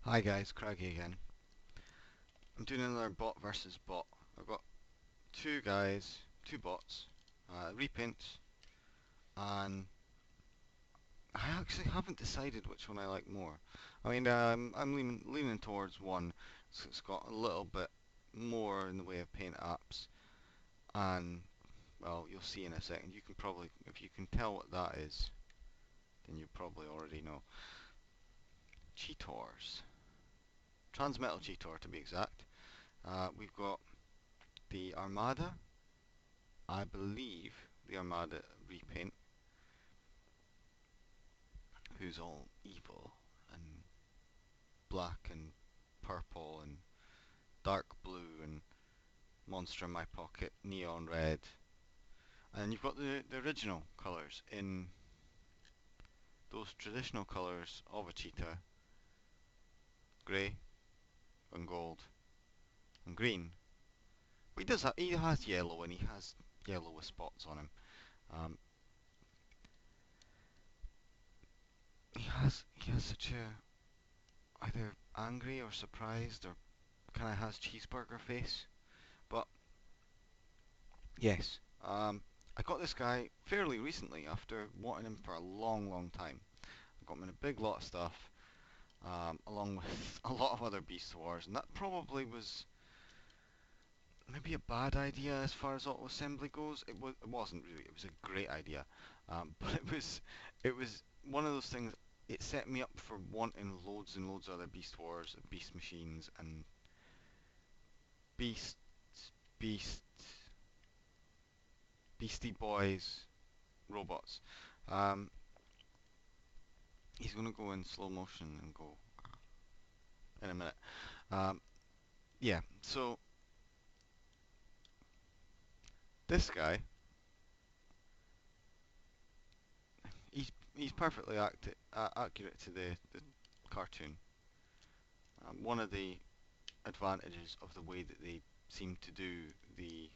Hi guys, Craggy again. I'm doing another bot versus bot. I've got two guys, two bots, repaints, and I actually haven't decided which one I like more. I mean, I'm leaning towards one, so it's got a little bit more in the way of paint apps, and well, you'll see in a second. You can probably, if you can tell what that is, then you probably already know. Cheetors, Transmetal Cheetor to be exact. We've got the Armada. I believe the Armada repaint, who's all evil and black and purple and dark blue and monster in my pocket, neon red. And you've got the original colours in those traditional colours of a cheetah, grey and gold and green. But he has yellow, and he has yellow with spots on him. Um, he has such a either angry or surprised or kind of has cheeseburger face. But yes, I got this guy fairly recently after wanting him for a long, long time. I got him in a big lot of stuff, along with a lot of other Beast Wars, and that probably was maybe a bad idea as far as auto assembly goes. It wasn't really. It was a great idea, but it was one of those things. It set me up for wanting loads and loads of other Beast Wars, Beast Machines, and Beast, Beast, Beastie Boys robots. Um, he's going to go in slow motion and go in a minute. Um, yeah, so this guy, he's perfectly accurate to the cartoon. One of the advantages of the way that they seem to do the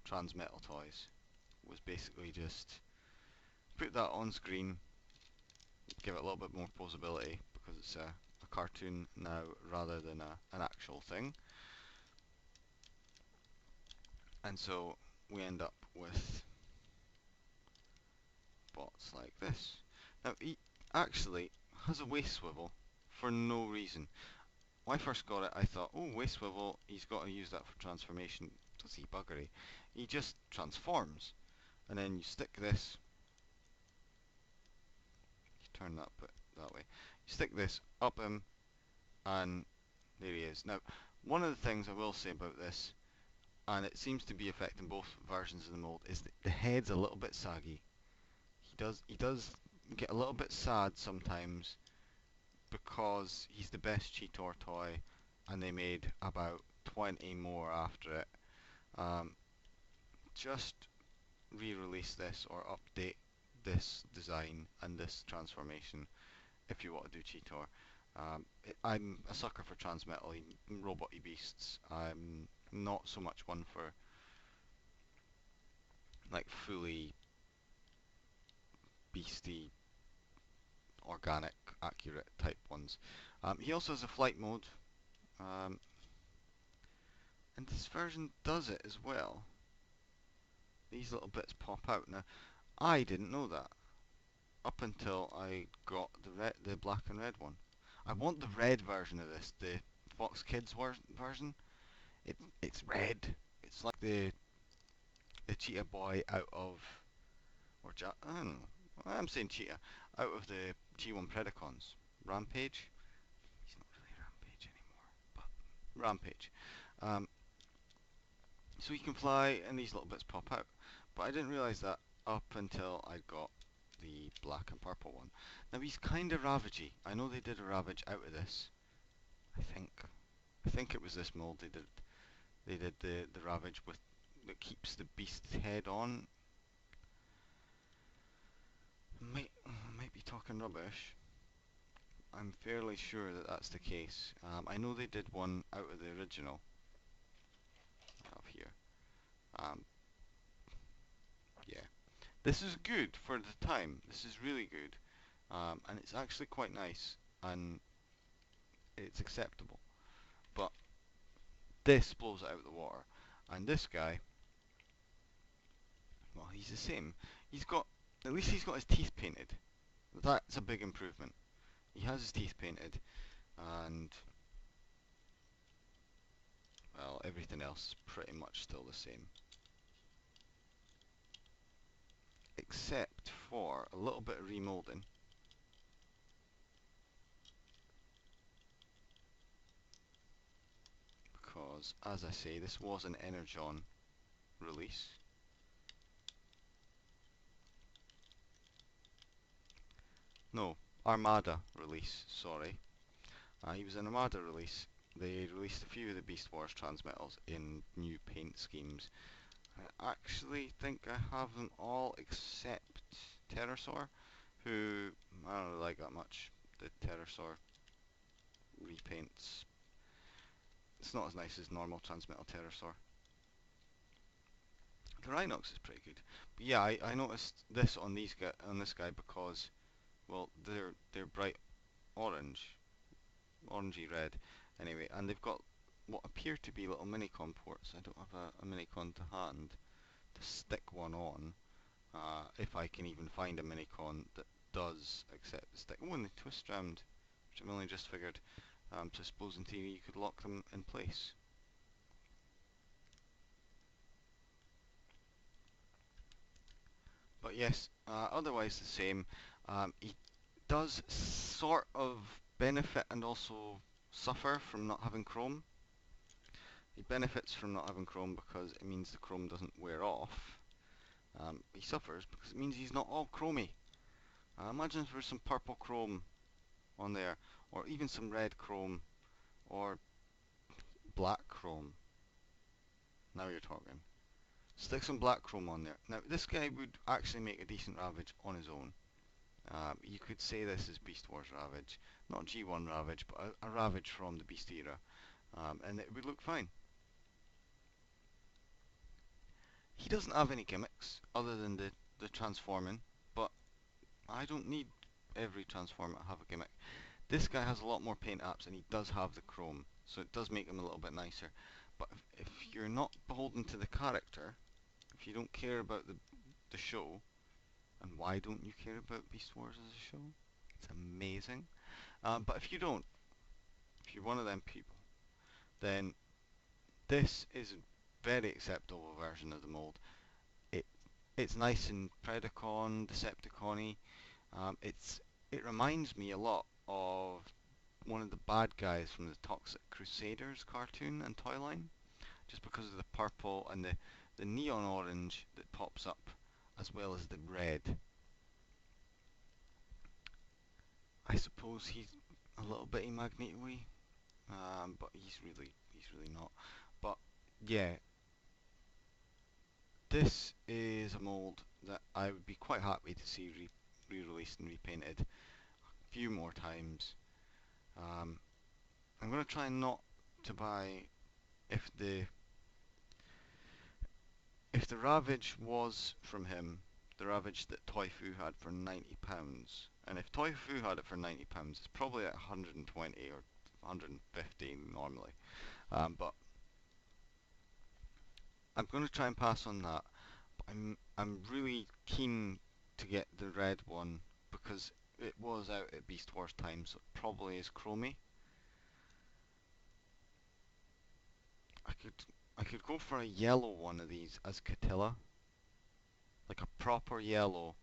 Transmetal toys was basically just put that on screen, give it a little bit more posability because it's a cartoon now rather than an actual thing. And so we end up with bots like this. Now he actually has a waist swivel for no reason. When I first got it I thought, oh, waist swivel, he's got to use that for transformation. Does he buggery? He just transforms. And then you stick this, you turn that bit that way, you stick this up him and there he is. Now one of the things I will say about this, and it seems to be affecting both versions of the mold, is that the head's a little bit saggy. He does get a little bit sad sometimes because he's the best Cheetor toy, and they made about 20 more after it. Um, just re-release this or update this design and this transformation if you want to do Cheetor. I'm a sucker for Transmetal robot-y beasts. I'm not so much one for like fully beasty, organic, accurate type ones. He also has a flight mode, um, and this version does it as well. These little bits pop out. Now, I didn't know that up until I got the black and red one. I want the red version of this, the Fox Kids version. It's red. It's like the Cheetah Boy out of, I don't know. I'm saying Cheetah out of the G1 Predacons. Rampage. He's not really Rampage anymore, but Rampage. Um, so he can fly, and these little bits pop out. But I didn't realise that up until I got the black and purple one. Now he's kind of ravagey. I know they did a ravage out of this. I think. I think it was this mold they did. They did the ravage with that keeps the beast's head on. Might be talking rubbish. I'm fairly sure that that's the case. I know they did one out of the original. I have here. Um, yeah. This is good for the time. This is really good, and it's actually quite nice. And it's acceptable. But this blows it out of the water. And this guy, well, he's the same. He's got, at least he's got his teeth painted. That's a big improvement. He has his teeth painted, and, well, everything else is pretty much still the same. Except for a little bit of remolding. Because, as I say, this was an Energon release. No, Armada release, sorry. He was an Armada release. They released a few of the Beast Wars Transmetals in new paint schemes. I actually think I have them all except Pterosaur, who I don't really like that much. The Pterosaur repaints. It's not as nice as normal Transmetal Pterosaur. The Rhinox is pretty good. But yeah, I noticed this on this guy because, well, they're bright orange, orangey red, anyway, and they've got what appear to be little minicon ports. I don't have a minicon to hand to stick one on, if I can even find a minicon that does accept the stick. Oh, and the twist round, which I've only just figured. So I suppose in theory you could lock them in place. But yes, otherwise the same. He does sort of benefit and also suffer from not having chrome. He benefits from not having chrome because it means the chrome doesn't wear off. He suffers because it means he's not all chromey. Imagine if there was some purple chrome on there, or even some red chrome, or black chrome. Now you're talking. Stick some black chrome on there. Now this guy would actually make a decent Ravage on his own. You could say this is Beast Wars Ravage, not G1 Ravage, but a Ravage from the Beast era, and it would look fine. He doesn't have any gimmicks other than the transforming, but I don't need every transformer to have a gimmick. This guy has a lot more paint apps and he does have the chrome, so it does make him a little bit nicer. But if you're not beholden to the character, if you don't care about the show, and why don't you care about Beast Wars as a show? It's amazing. But if you don't, if you're one of them people, then this is a very acceptable version of the mold. It it's nice and Predacon, Decepticon-y. It reminds me a lot of one of the bad guys from the Toxic Crusaders cartoon and toy line, just because of the purple and the neon orange that pops up, as well as the red. I suppose he's a little bit Magneto-y, but he's really not. But yeah, this is a mold that I would be quite happy to see re-released and repainted a few more times. I'm going to try not to buy if the Ravage was from him, the Ravage that Toy Fu had for £90, and if Toy Fu had it for £90, it's probably at 120 or 150 normally. But I'm going to try and pass on that. But I'm really keen to get the red one because it was out at Beast Wars time, so it probably is chromey. I could I could go for a yellow one of these as Catilla, like a proper yellow.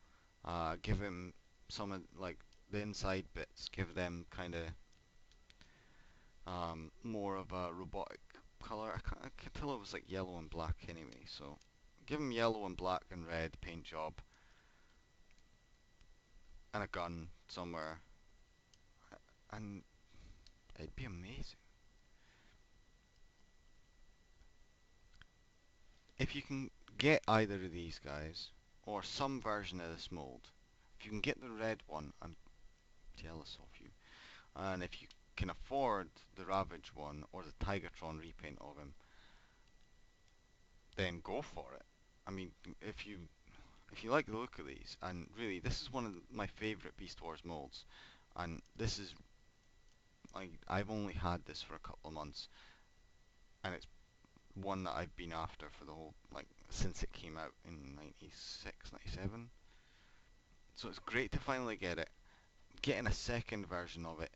Give him some of like the inside bits. Give them kind of more of a robotic color. Catilla was like yellow and black anyway, so give him yellow and black and red paint job and a gun somewhere, and it'd be amazing. If you can get either of these guys or some version of this mold, if you can get the red one, I'm jealous of you. And if you can afford the Ravage one or the Tigatron repaint of him, then go for it. I mean, if you like the look of these, and really, this is one of my favourite Beast Wars molds, and this is I've only had this for a couple of months, and it's one that I've been after for the whole, like, since it came out in 96, 97. So it's great to finally get it. Getting a second version of it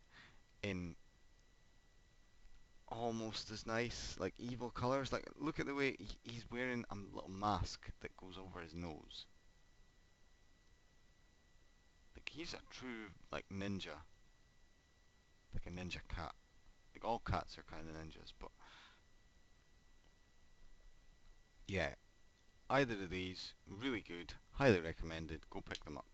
in almost as nice, like evil colours. Like, look at the way he's wearing a little mask that goes over his nose. Like, he's a true, like, ninja. Like a ninja cat. Like, all cats are kind of ninjas, but yeah, either of these, really good, highly recommended, go pick them up.